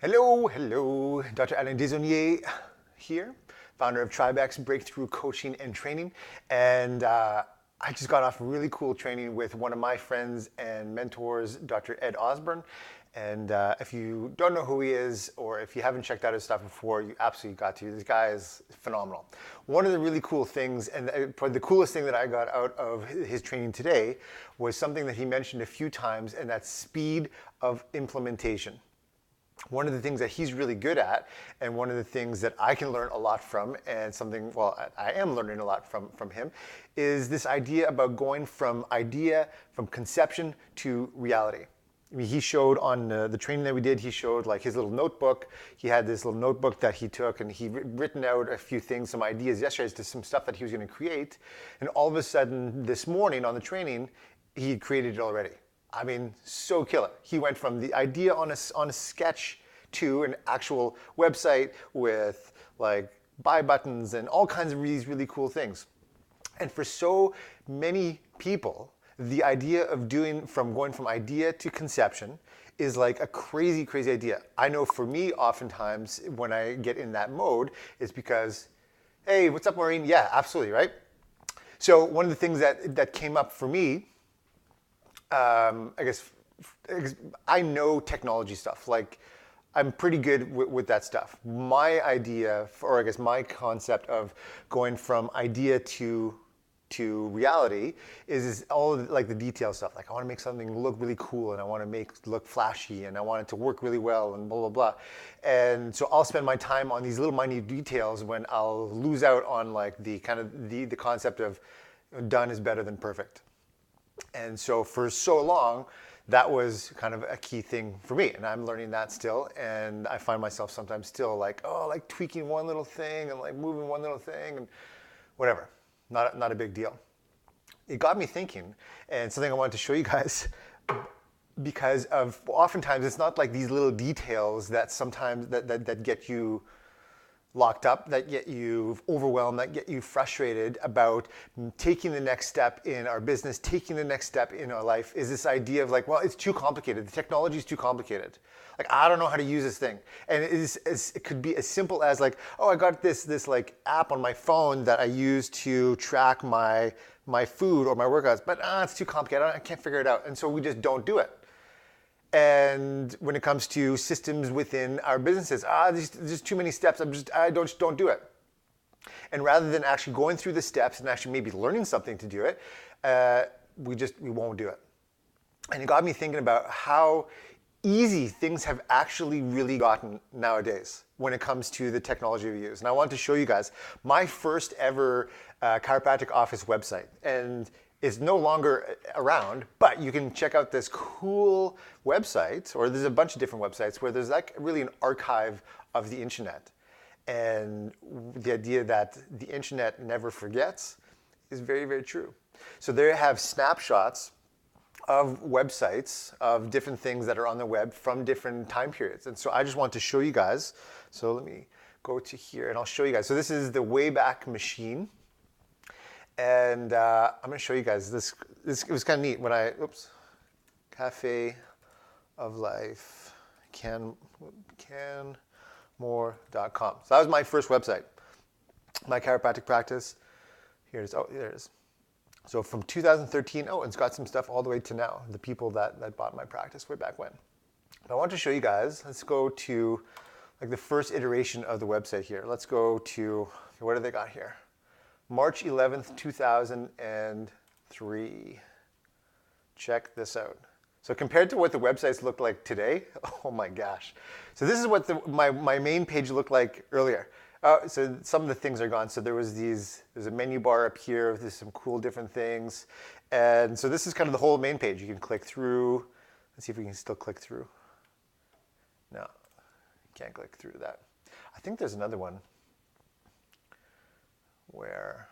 Hello, hello. Dr. Alain Desaulniers here, founder of Tribex Breakthrough Coaching and Training. And I just got off really cool training with one of my friends and mentors, Dr. Ed Osborne. And if you don't know who he is, or if you haven't checked out his stuff before, you absolutely got to. This guy is phenomenal. One of the really cool things, and probably the coolest thing that I got out of his training today, was something that he mentioned a few times, and that's speed of implementation. One of the things that he's really good at, and one of the things that I can learn a lot from, and something, well, I am learning a lot from him, is this idea about going from conception to reality. I mean, he showed on the training that we did, he showed like his little notebook. He had this little notebook that he took, and he written out a few things, some ideas yesterday as to some stuff that he was going to create. And all of a sudden, this morning on the training, he had created it already. I mean, so killer. He went from the idea on a sketch to an actual website with like buy buttons and all kinds of these really cool things. And for so many people, the idea of going from idea to conception is like a crazy, crazy idea. I know for me, oftentimes when I get in that mode, it's because, hey, what's up, Maureen? Yeah, absolutely, right? So one of the things that came up for me, I guess I know technology stuff. Like I'm pretty good with that stuff. My idea, or I guess my concept of going from idea to reality is all of, like the detail stuff. Like I want to make something look really cool, and I want to make it look flashy, and I want it to work really well, and blah blah blah. And so I'll spend my time on these little minute details when I'll lose out on like the kind of the concept of done is better than perfect. And so for so long, that was kind of a key thing for me, and I'm learning that still. And I find myself sometimes still like, like tweaking one little thing and like moving one little thing and whatever. Not a big deal. It got me thinking, and something I wanted to show you guys, because of oftentimes it's not like these little details that sometimes that get you locked up, that get you overwhelmed, that get you frustrated about taking the next step in our business, taking the next step in our life, is this idea of like, well, it's too complicated. The technology is too complicated. Like, I don't know how to use this thing. And it could be as simple as like, oh, I got this like app on my phone that I use to track my food or my workouts, but it's too complicated. I can't figure it out. And so we just don't do it. And when it comes to systems within our businesses, there's too many steps. I don't do it. And rather than actually going through the steps and actually maybe learning something to do it, we won't do it. And it got me thinking about how easy things have actually really gotten nowadays when it comes to the technology we use. And I want to show you guys my first ever chiropractic office website. And is no longer around, but you can check out this cool website, or there's a bunch of different websites where there's like really an archive of the internet. And the idea that the internet never forgets is very, very true. So they have snapshots of websites of different things that are on the web from different time periods. And so I just want to show you guys. So let me go to here and I'll show you guys. So this is the Wayback Machine. And I'm going to show you guys this. It was kind of neat when Cafe of Life, canmore.com. So that was my first website, my chiropractic practice. Here it is. Oh, there it is. So from 2013, it's got some stuff all the way to now, the people that bought my practice way back when. But I want to show you guys, let's go to like the first iteration of the website here. Let's go to, what do they got here? March 11th, 2003. Check this out. So compared to what the websites looked like today, oh my gosh. So this is what my main page looked like earlier. So some of the things are gone. So there's a menu bar up here. There's some cool different things. And so this is kind of the whole main page. You can click through. Let's see if we can still click through. No, can't click through that. I think there's another one where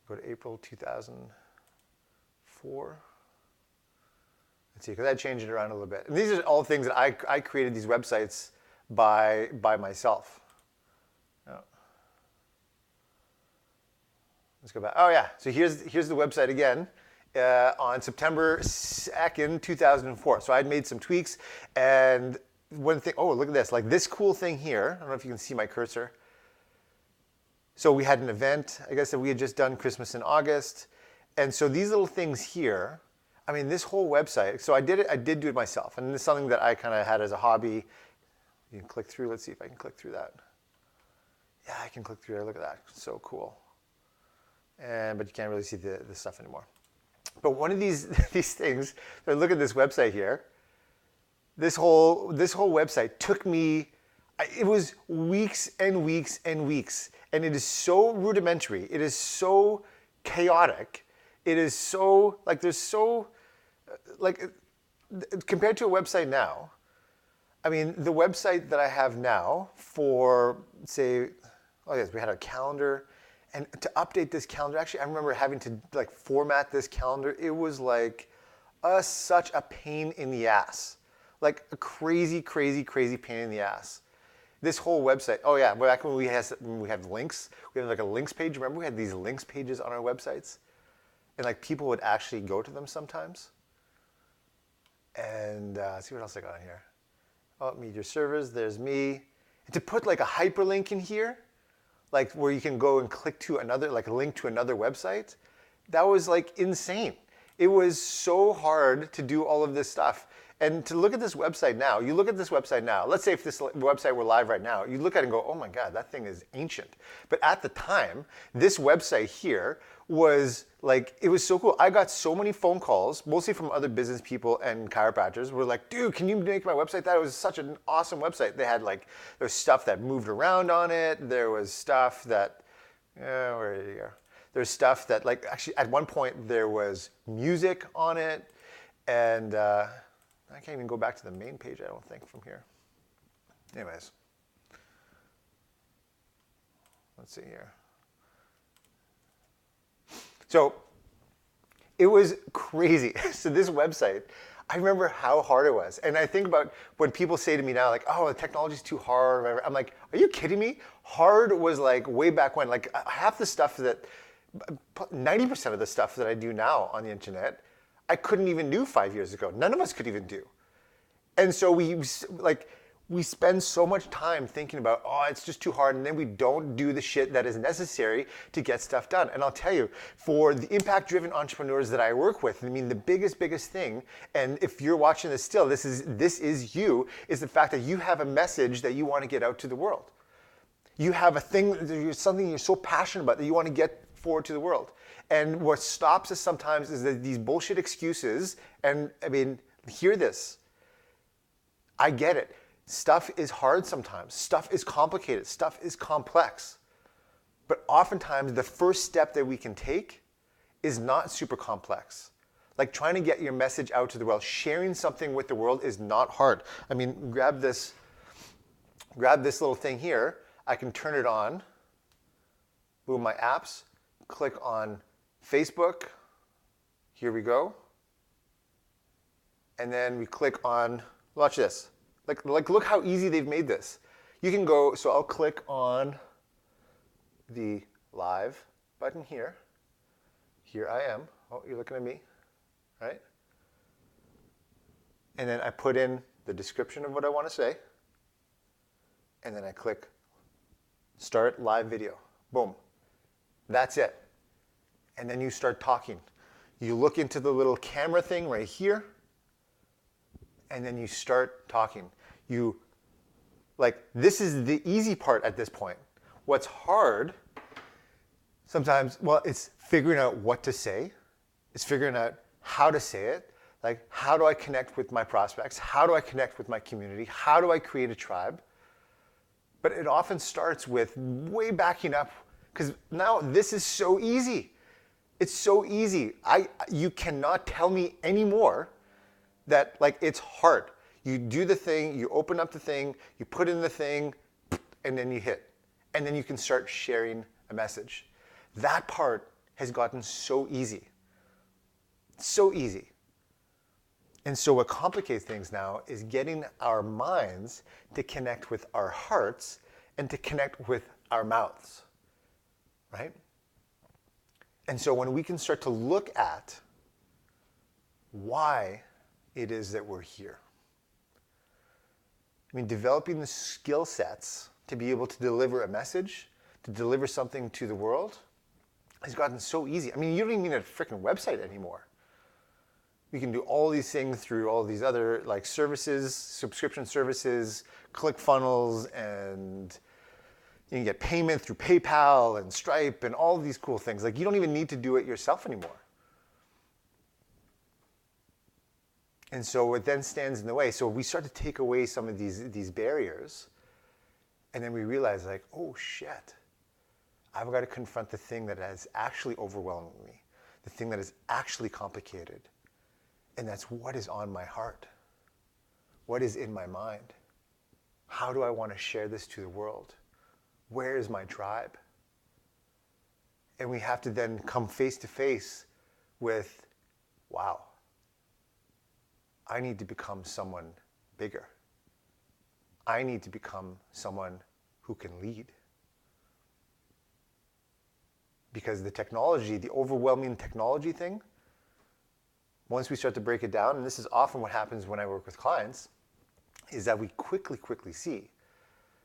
go to April 2004. Let's see, because I changed it around a little bit. And these are all things that I created these websites by myself. Oh. Let's go back. Oh yeah, so here's the website again. On September 2nd, 2004. So I'd made some tweaks, and one thing, oh, look at this, like this cool thing here. I don't know if you can see my cursor. So we had an event, I guess that we had just done Christmas in August. And so these little things here, I mean, this whole website, so I did do it myself. And this is something that I kind of had as a hobby. You can click through, let's see if I can click through that. Yeah, I can click through there, look at that, so cool. But you can't really see the stuff anymore. But one of these things, so look at this website here. This whole website took me, it was weeks and weeks and weeks. And it is so rudimentary. It is so chaotic. It is so, like there's so, like compared to a website now, I mean, the website that I have now for, say, oh yes, we had a calendar. And to update this calendar, actually, I remember having to like format this calendar. It was like such a pain in the ass. Like a crazy, crazy, crazy pain in the ass. This whole website, oh yeah, back when we had links, we had like a links page. Remember we had these links pages on our websites? And like people would actually go to them sometimes. And see what else I got on here. Oh, meet your servers, there's me. And to put like a hyperlink in here, like where you can go and click to another, like a link to another website, that was like insane. It was so hard to do all of this stuff. And to look at this website now, you look at this website now, let's say if this website were live right now, you look at it and go, oh my God, that thing is ancient. But at the time, this website here was like, it was so cool. I got so many phone calls, mostly from other business people and chiropractors, were like, dude, can you make my website that? It was such an awesome website. They had like, there was stuff that moved around on it. There was stuff that, where did you go? There's stuff that like, actually at one point there was music on it. And I can't even go back to the main page, I don't think, from here. Anyways. Let's see here. So it was crazy. So this website, I remember how hard it was. And I think about when people say to me now, like, oh, the technology's too hard, or whatever. I'm like, are you kidding me? Hard was like way back when. Like half the stuff that, 90% of the stuff that I do now on the internet, I couldn't even do 5 years ago. None of us could even do. And so we spend so much time thinking about, oh, it's just too hard, and then we don't do the shit that is necessary to get stuff done. And I'll tell you, for the impact-driven entrepreneurs that I work with, I mean, the biggest thing, and if you're watching this still, this is you, is the fact that you have a message that you want to get out to the world. You have a thing, something you're so passionate about that you want to get forward to the world. And what stops us sometimes is that these bullshit excuses, and I mean, hear this. I get it. Stuff is hard sometimes. Stuff is complicated. Stuff is complex. But oftentimes the first step that we can take is not super complex. Like trying to get your message out to the world, sharing something with the world is not hard. I mean, grab this little thing here. I can turn it on, move my apps, click on Facebook. Here we go. And then we click on, watch this. Like look how easy they've made this. You can go, so I'll click on the live button here. Here I am. Oh, you're looking at me, right? And then I put in the description of what I want to say. And then I click start live video. Boom. That's it. And then you start talking. You look into the little camera thing right here. And then you start talking. This is the easy part at this point. What's hard sometimes, well, it's figuring out what to say. It's figuring out how to say it. Like, how do I connect with my prospects? How do I connect with my community? How do I create a tribe? But it often starts with way backing up, because now this is so easy. It's so easy. You cannot tell me anymore that like it's hard. You do the thing, you open up the thing, you put in the thing, and then you hit. And then you can start sharing a message. That part has gotten so easy. So easy. And so what complicates things now is getting our minds to connect with our hearts and to connect with our mouths, right? And so when we can start to look at why it is that we're here. I mean, developing the skill sets to be able to deliver a message, to deliver something to the world, has gotten so easy. I mean, you don't even need a freaking website anymore. You can do all these things through all these other like services, subscription services, ClickFunnels, and you can get payment through PayPal and Stripe and all these cool things. Like, you don't even need to do it yourself anymore. And so what then stands in the way? So we start to take away some of these barriers, and then we realize, like, oh shit, I've got to confront the thing that is actually overwhelming me, the thing that is actually complicated. And that's what is on my heart. What is in my mind? How do I want to share this to the world? Where is my tribe? And we have to then come face to face with, wow, I need to become someone bigger. I need to become someone who can lead. Because the technology, the overwhelming technology thing, once we start to break it down, and this is often what happens when I work with clients, is that we quickly see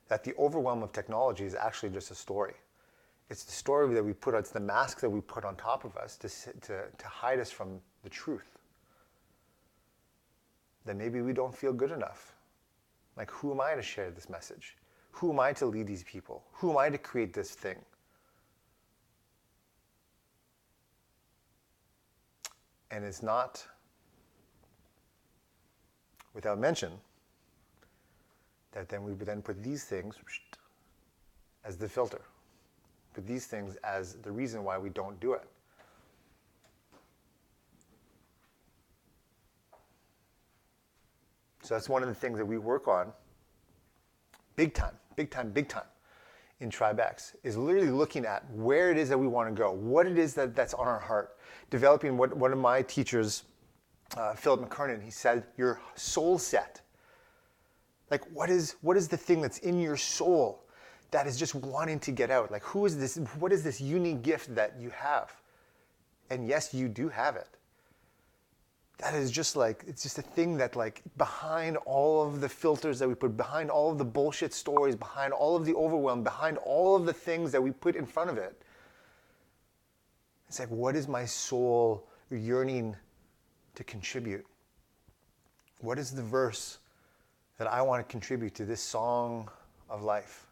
that the overwhelm of technology is actually just a story. It's the story that we put on, it's the mask that we put on top of us to hide us from the truth. That maybe we don't feel good enough. Like, who am I to share this message? Who am I to lead these people? Who am I to create this thing? And it's not without mention that then we would then put these things as the filter. Put these things as the reason why we don't do it. So that's one of the things that we work on big time in TribeX, is literally looking at where it is that we want to go, what it is that's on our heart. Developing what one of my teachers, Philip McKernan, he said, your soul set. Like, what is the thing that's in your soul that is just wanting to get out? Like, who is this? What is this unique gift that you have? And yes, you do have it. That is just like, it's just a thing that, like, behind all of the filters that we put, behind all of the bullshit stories, behind all of the overwhelm, behind all of the things that we put in front of it, it's like, what is my soul yearning to contribute? What is the verse that I want to contribute to this song of life?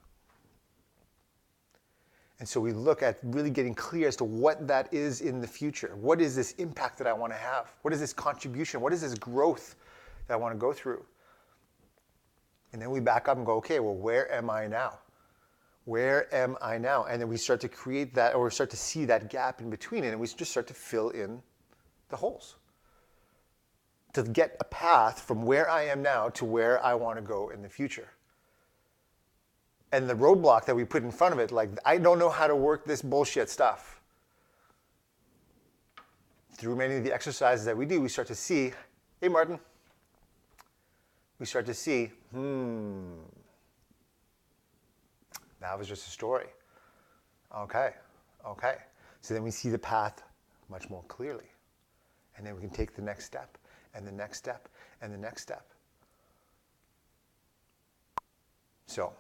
And so we look at really getting clear as to what that is in the future. What is this impact that I want to have? What is this contribution? What is this growth that I want to go through? And then we back up and go, okay, well, where am I now? Where am I now? And then we start to create that, or we start to see that gap in between it, and we just start to fill in the holes to get a path from where I am now to where I want to go in the future. And the roadblock that we put in front of it, like, I don't know how to work this bullshit stuff. Through many of the exercises that we do, we start to see, hey, Martin, we start to see, that was just a story. Okay. So then we see the path much more clearly. And then we can take the next step, and the next step, and the next step. So,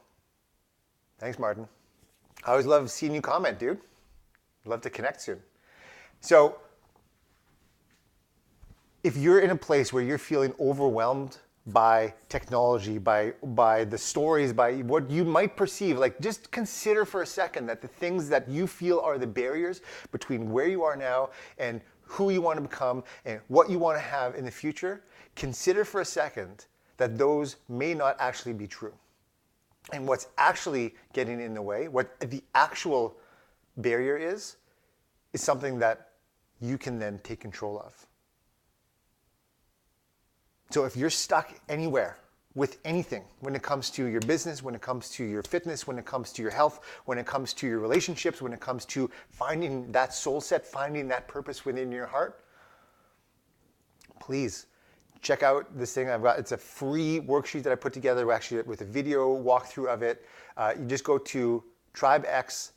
thanks, Martin. I always love seeing you comment, dude. Love to connect soon. So, if you're in a place where you're feeling overwhelmed by technology, by the stories, by what you might perceive, like, just consider for a second that the things that you feel are the barriers between where you are now and who you want to become and what you want to have in the future, consider for a second that those may not actually be true. And what's actually getting in the way, what the actual barrier is something that you can then take control of. So if you're stuck anywhere with anything, when it comes to your business, when it comes to your fitness, when it comes to your health, when it comes to your relationships, when it comes to finding that soul set, finding that purpose within your heart, please check out this thing I've got. It's a free worksheet that I put together, actually, with a video walkthrough of it. You just go to tribex.rocks.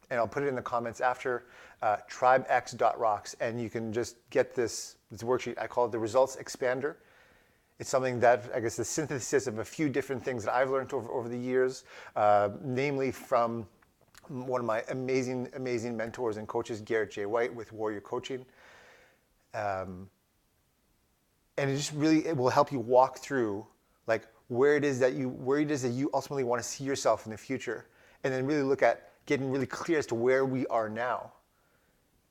And I'll put it in the comments after, tribex.rocks. And you can just get this worksheet. I call it the Results Expander. It's something that, I guess, the synthesis of a few different things that I've learned over the years, namely from one of my amazing, amazing mentors and coaches, Garrett J. White with Warrior Coaching. And it just really, it will help you walk through like where it is that you ultimately want to see yourself in the future, and then really look at getting really clear as to where we are now,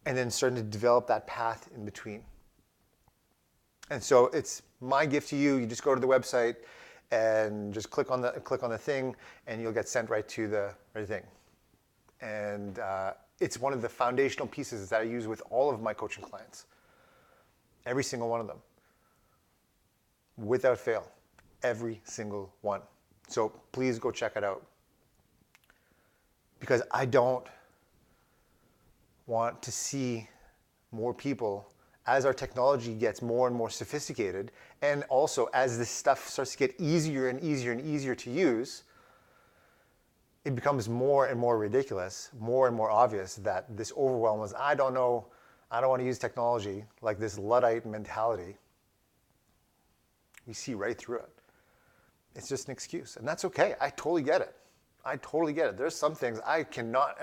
and then starting to develop that path in between. And so it's my gift to you. You just go to the website and just click on the thing, and you'll get sent right to the right thing. And it's one of the foundational pieces that I use with all of my coaching clients. Every single one of them. Without fail. Every single one. So please go check it out. Because I don't want to see more people, as our technology gets more and more sophisticated, and also as this stuff starts to get easier and easier and easier to use, it becomes more and more ridiculous, more and more obvious that this overwhelm is, I don't know, I don't want to use technology, like this Luddite mentality. We see right through it. It's just an excuse, and that's okay. I totally get it. I totally get it. There's some things I cannot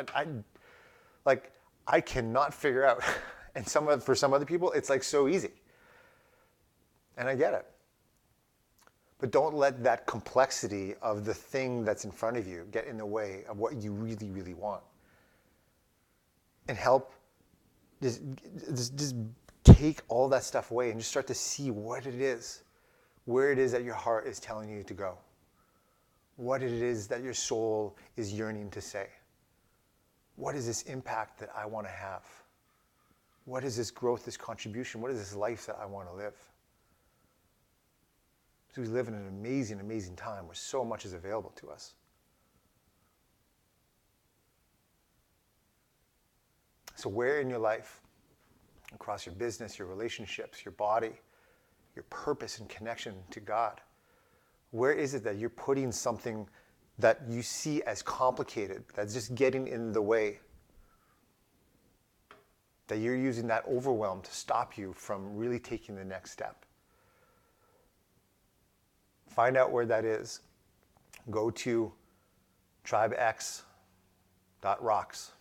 figure out. And for some other people, it's like so easy. And I get it. But don't let that complexity of the thing that's in front of you get in the way of what you really, really want. And help just take all that stuff away and just start to see what it is, where it is that your heart is telling you to go, what it is that your soul is yearning to say. What is this impact that I want to have? What is this growth, this contribution? What is this life that I want to live? So we live in an amazing, amazing time where so much is available to us. So where in your life, across your business, your relationships, your body, your purpose and connection to God, where is it that you're putting something that you see as complicated, that's just getting in the way? That you're using that overwhelm to stop you from really taking the next step. Find out where that is. Go to tribex.rocks.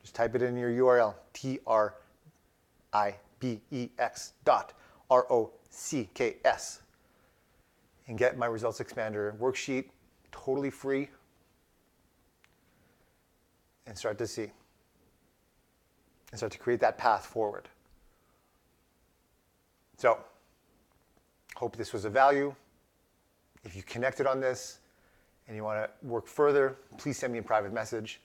Just type it in your URL, tribex.rocks, and get my Results Expander worksheet, totally free, and start to see. And start to create that path forward. So, hope this was of value. If you connected on this and you want to work further, please send me a private message.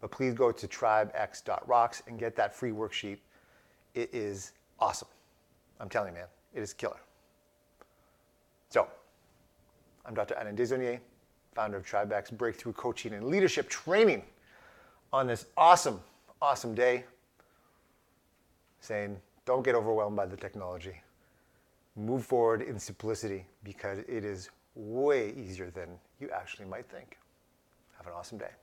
But please go to tribex.rocks and get that free worksheet. It is awesome. I'm telling you, man, it is killer. So, I'm Dr. Alain Desaulniers, founder of TribeX Breakthrough Coaching and Leadership Training, on this awesome, awesome day, saying, don't get overwhelmed by the technology. Move forward in simplicity, because it is way easier than you actually might think. Have an awesome day.